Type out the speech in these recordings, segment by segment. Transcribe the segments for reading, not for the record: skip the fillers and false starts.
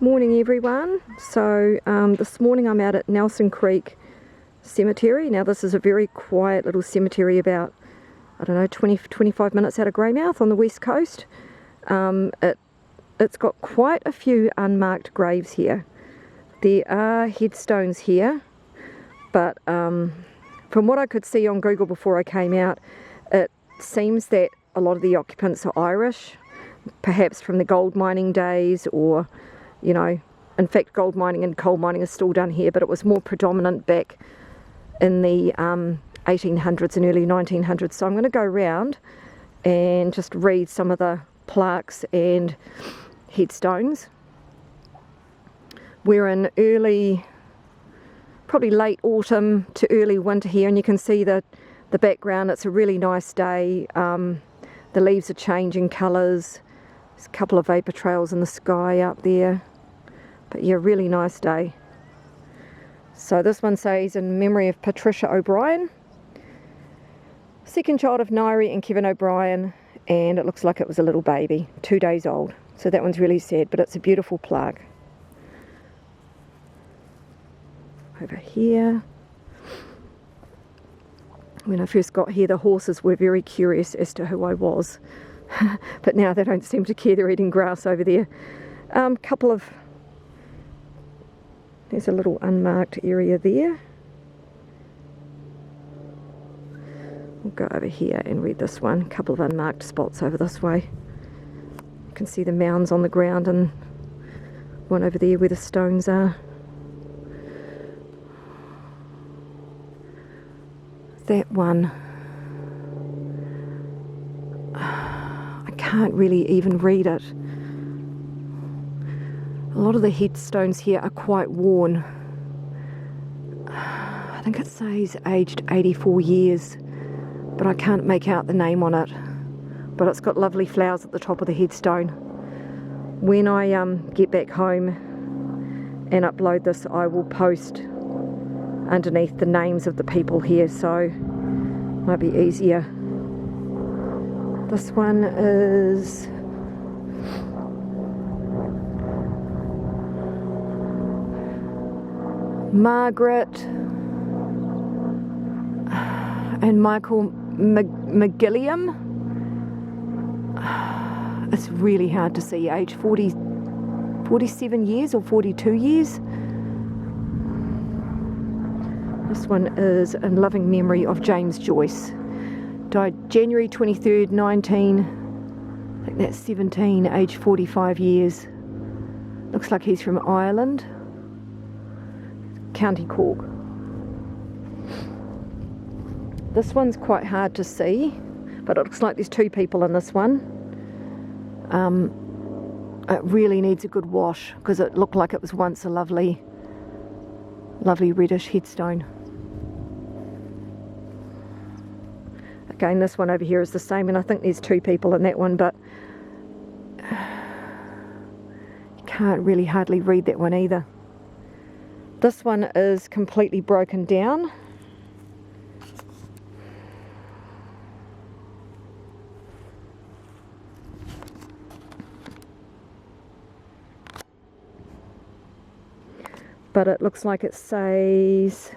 Morning everyone. So this morning I'm out at Nelson Creek Cemetery. Now this is a very quiet little cemetery about, I don't know, 20-25 minutes out of Greymouth on the west coast. It's got quite a few unmarked graves here. There are headstones here, but from what I could see on Google before I came out, it seems that a lot of the occupants are Irish, perhaps from the gold mining days, or you know, in fact gold mining and coal mining is still done here, but it was more predominant back in the 1800s and early 1900s. So I'm going to go around and just read some of the plaques and headstones. We're in probably late autumn to early winter here, and you can see the background. It's a really nice day. The leaves are changing colours. There's a couple of vapour trails in the sky up there. But yeah, really nice day. So this one says, in memory of Patricia O'Brien, second child of Ngahere and Kevin O'Brien, and it looks like it was a little baby, 2 days old. So that one's really sad, but it's a beautiful plaque. Over here. When I first got here, the horses were very curious as to who I was. But now they don't seem to care. They're eating grass over there. There's a little unmarked area there. We'll go over here and read this one. A couple of unmarked spots over this way. You can see the mounds on the ground and one over there where the stones are. That one, I can't really even read it. A lot of the headstones here are quite worn. I think it says aged 84 years, but I can't make out the name on it. But it's got lovely flowers at the top of the headstone. When I get back home and upload this, I will post underneath the names of the people here, so might be easier. This one is Margaret and Michael McGilliam. It's really hard to see, age 47 years or 42 years. This one is in loving memory of James Joyce. Died January 23rd, I think that's 17, age 45 years. Looks like he's from Ireland. County Cork. This one's quite hard to see, but it looks like there's two people in this one. It really needs a good wash because it looked like it was once a lovely reddish headstone. Again, this one over here is the same, and I think there's two people in that one, but you can't really hardly read that one either. This one is completely broken down. But it looks like it says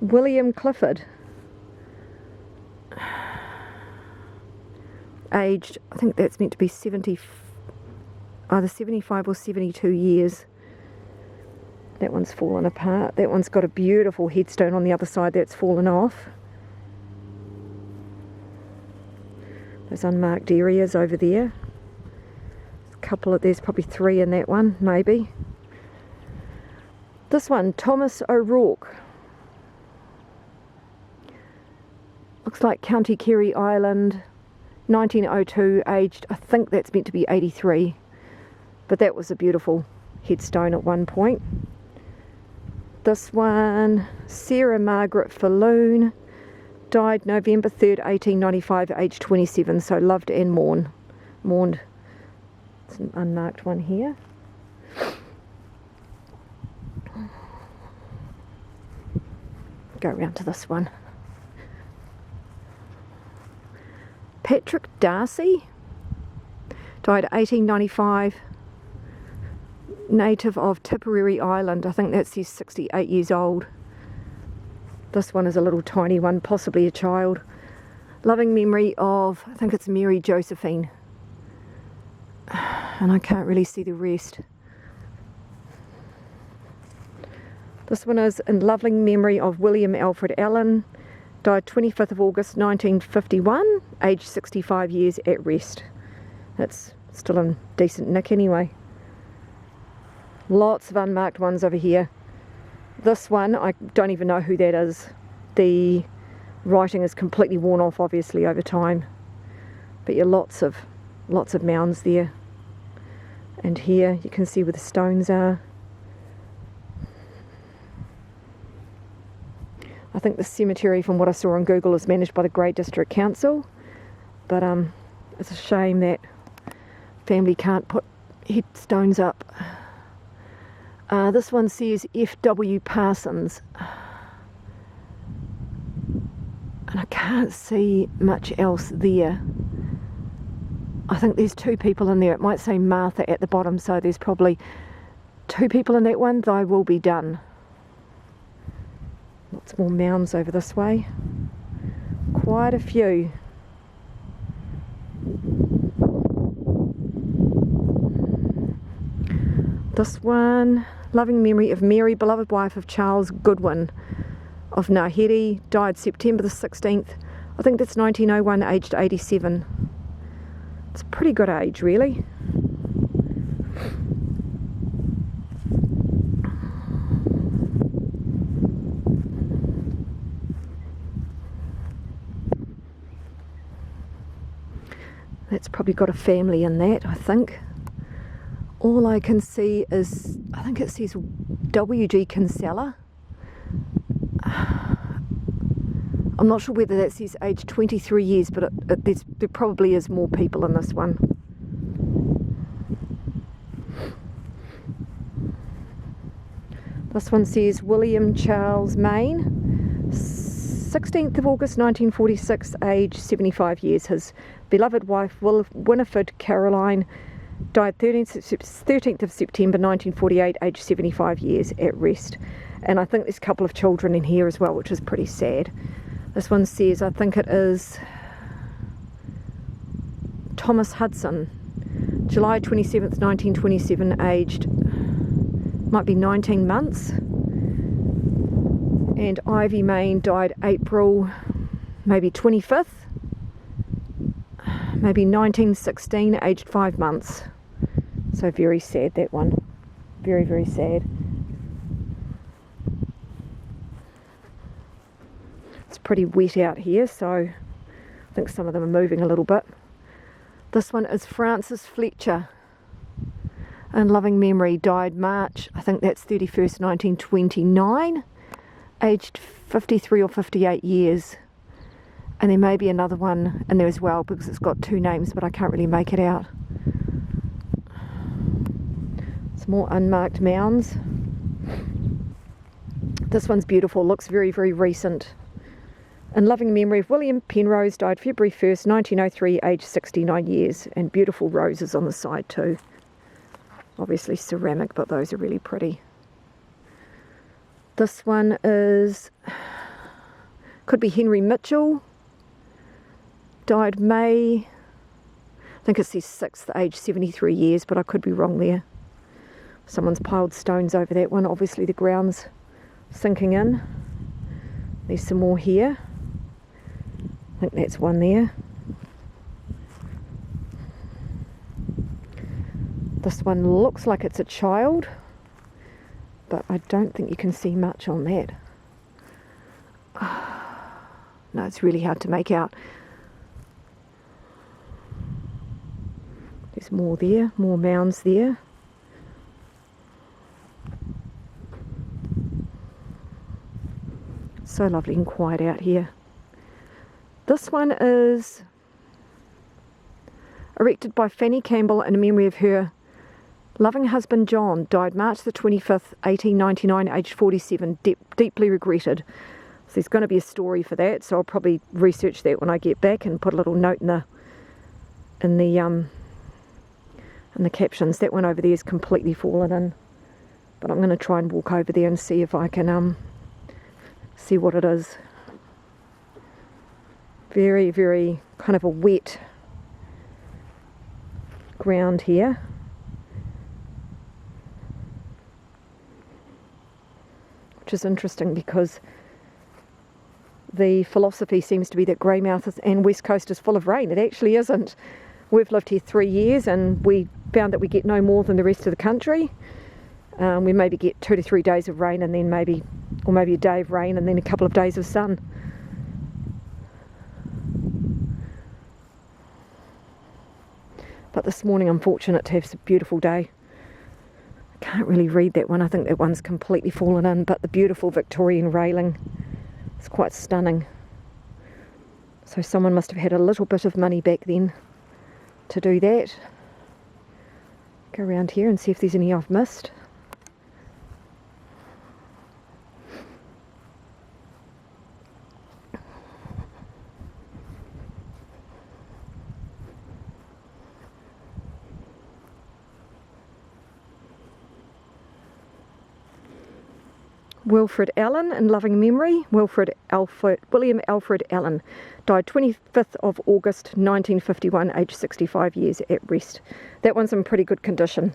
William Clifford, aged, I think that's meant to be 70, either 75 or 72 years. That one's fallen apart. That one's got a beautiful headstone on the other side that's fallen off. Those unmarked areas over there. There's probably three in that one, maybe. This one, Thomas O'Rourke. Looks like County Kerry, Ireland, 1902, aged, I think that's meant to be 83. But that was a beautiful headstone at one point. This one, Sarah Margaret Falloon, died November 3rd, 1895, aged 27, so loved and mourned. It's an unmarked one here. Go around to this one. Patrick Darcy, died 1895, native of Tipperary Island. I think that says 68 years old. This one is a little tiny one, possibly a child. Loving memory of, I think it's Mary Josephine. And I can't really see the rest. This one is in loving memory of William Alfred Allen, died 25th of August 1951, aged 65 years at rest. That's still in decent nick anyway. Lots of unmarked ones over here. This one, I don't even know who that is. The writing is completely worn off, obviously, over time. But yeah, lots of mounds there. And here you can see where the stones are. I think the cemetery, from what I saw on Google, is managed by the Grey District Council. But it's a shame that family can't put headstones up. This one says F.W. Parsons. And I can't see much else there. I think there's 2 people in there. It might say Martha at the bottom, so there's probably 2 people in that one. Thy will be done. Lots more mounds over this way. Quite a few. This one, loving memory of Mary, beloved wife of Charles Goodwin of Ngahere, died September the 16th. I think that's 1901, aged 87. It's a pretty good age, really. That's probably got a family in that, I think. All I can see is, I think it says W.G. Kinsella. I'm not sure whether that says age 23 years, but there probably is more people in this one. This one says William Charles Main, 16th of August 1946, age 75 years. His beloved wife Winifred Caroline died 13th of September 1948, age 75 years, at rest. And I think there's a couple of children in here as well, which is pretty sad. This one says, I think it is Thomas Hudson, July 27th 1927, aged might be 19 months. And Ivy Main died April maybe 25th, maybe 1916, aged 5 months. So very sad, that one. Very, very sad. It's pretty wet out here, so I think some of them are moving a little bit. This one is Francis Fletcher, in loving memory, died March, I think that's 31st, 1929, aged 53 or 58 years. And there may be another one in there as well, because it's got 2 names, but I can't really make it out. Some more unmarked mounds. This one's beautiful, looks very, very recent. In loving memory of William Penrose, died February 1st, 1903, aged 69 years. And beautiful roses on the side too. Obviously ceramic, but those are really pretty. This one is, could be Henry Mitchell. Died May, I think it says 6th, aged 73 years, but I could be wrong there. Someone's piled stones over that one. Obviously the ground's sinking in. There's some more here. I think that's one there. This one looks like it's a child, but I don't think you can see much on that. No, it's really hard to make out. There's more there, more mounds there. So lovely and quiet out here. This one is erected by Fanny Campbell in memory of her loving husband John, died March the 25th, 1899, aged 47, deeply regretted. So there's going to be a story for that, so I'll probably research that when I get back and put a little note in the in the captions. That one over there is completely fallen in, but I'm going to try and walk over there and see if I can see what it is. Very, very kind of a wet ground here. Which is interesting because the philosophy seems to be that Greymouth and West Coast is full of rain. It actually isn't. We've lived here 3 years and we found that we get no more than the rest of the country. We maybe get 2 to 3 days of rain and then maybe a day of rain and then a couple of days of sun. But this morning I'm fortunate to have a beautiful day. I can't really read that one. I think that one's completely fallen in, but the beautiful Victorian railing is quite stunning. So someone must have had a little bit of money back then to do that. Go around here and see if there's any I've missed. Wilfred Allen, in loving memory. William Alfred Allen died 25th of August 1951, aged 65 years, at rest. That one's in pretty good condition.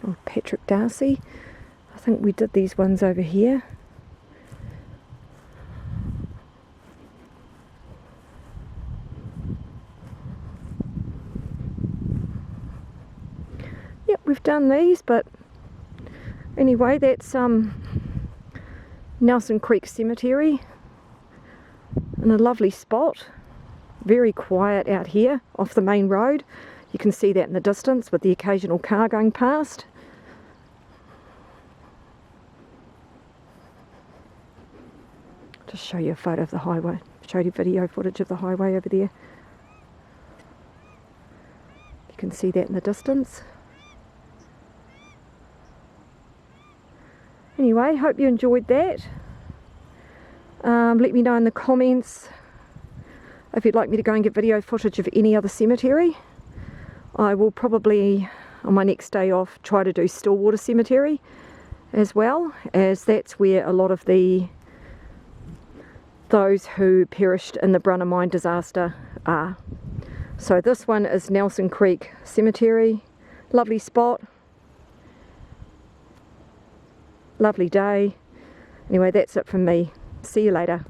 Oh, Patrick Darcy. I think we did these ones over here. We've done these, but anyway, that's Nelson Creek Cemetery in a lovely spot. Very quiet out here off the main road. You can see that in the distance with the occasional car going past. Just show you a photo of the highway, show you video footage of the highway over there. You can see that in the distance. Anyway, hope you enjoyed that. Let me know in the comments if you'd like me to go and get video footage of any other cemetery. I will probably, on my next day off, try to do Stillwater Cemetery as well, as that's where a lot of those who perished in the Brunner mine disaster are. So this one is Nelson Creek Cemetery. Lovely spot. Lovely day. Anyway, that's it from me. See you later.